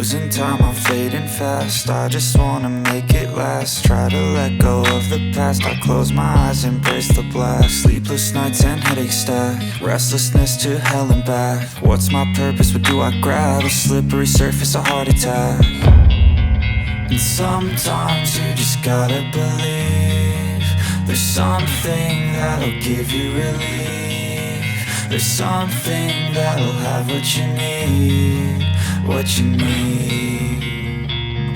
losing time, I'm fading fast. I just wanna make it last. Try to let go of the past. I close my eyes, embrace the blast. Sleepless nights and headaches stack. Restlessness to hell and back. What's my purpose, what do I grab? A slippery surface, a heart attack. And sometimes you just gotta believe there's something that'll give you relief. There's something that'll have what you need, what you need.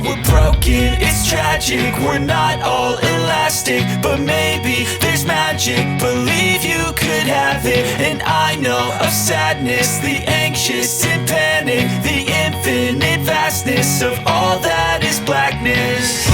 We're broken, it's tragic, we're not all elastic, but maybe there's magic. Believe you could have it, and I know of sadness, the anxious and panic, the infinite vastness of all that is blackness.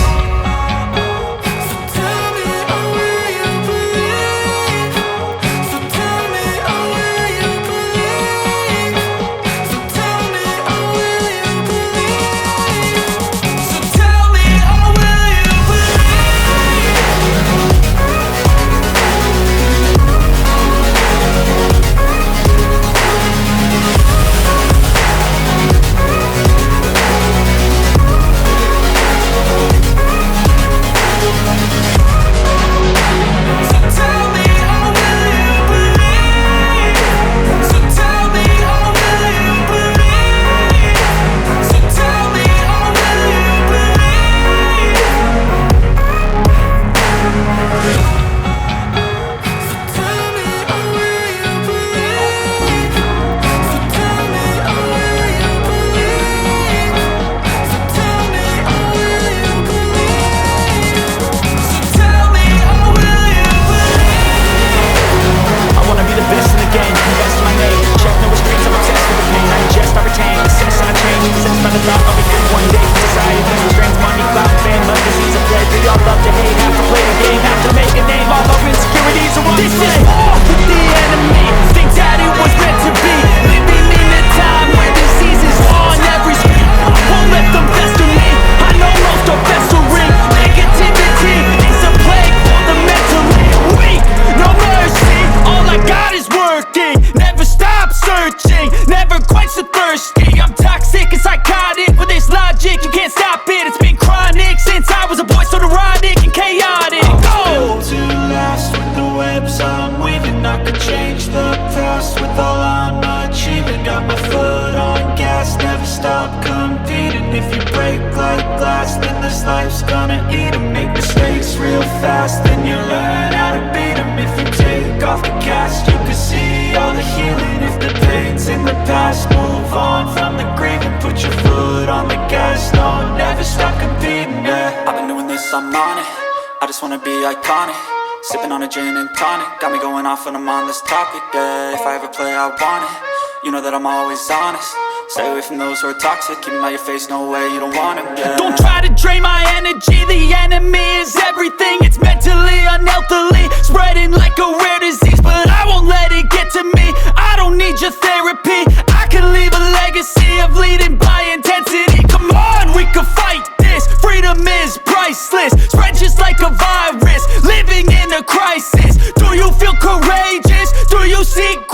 Life's gonna eat 'em, make mistakes real fast, then you learn how to beat 'em. If you take off the cast, you can see all the healing. If the pain's in the past, move on from the grave and put your foot on the gas. No, never stop competing, yeah. I've been doing this, I'm on it. I just wanna be iconic. Sipping on a gin and tonic, got me going off when I'm on this topic, yeah. If I ever play, I want it. You know that I'm always honest. Stay away from those who are toxic. Keep them out your face, no way, you don't want them, yeah. Don't try to drain my energy. The enemy is everything. It's mentally, unhealthily, spreading like a rare disease. But I won't let it get to me. I don't need your therapy. I can leave a legacy of leading by intensity. Come on, we can fight this. Freedom is priceless. Spread just like a virus. Living in a crisis. Do you feel courageous? Do you seek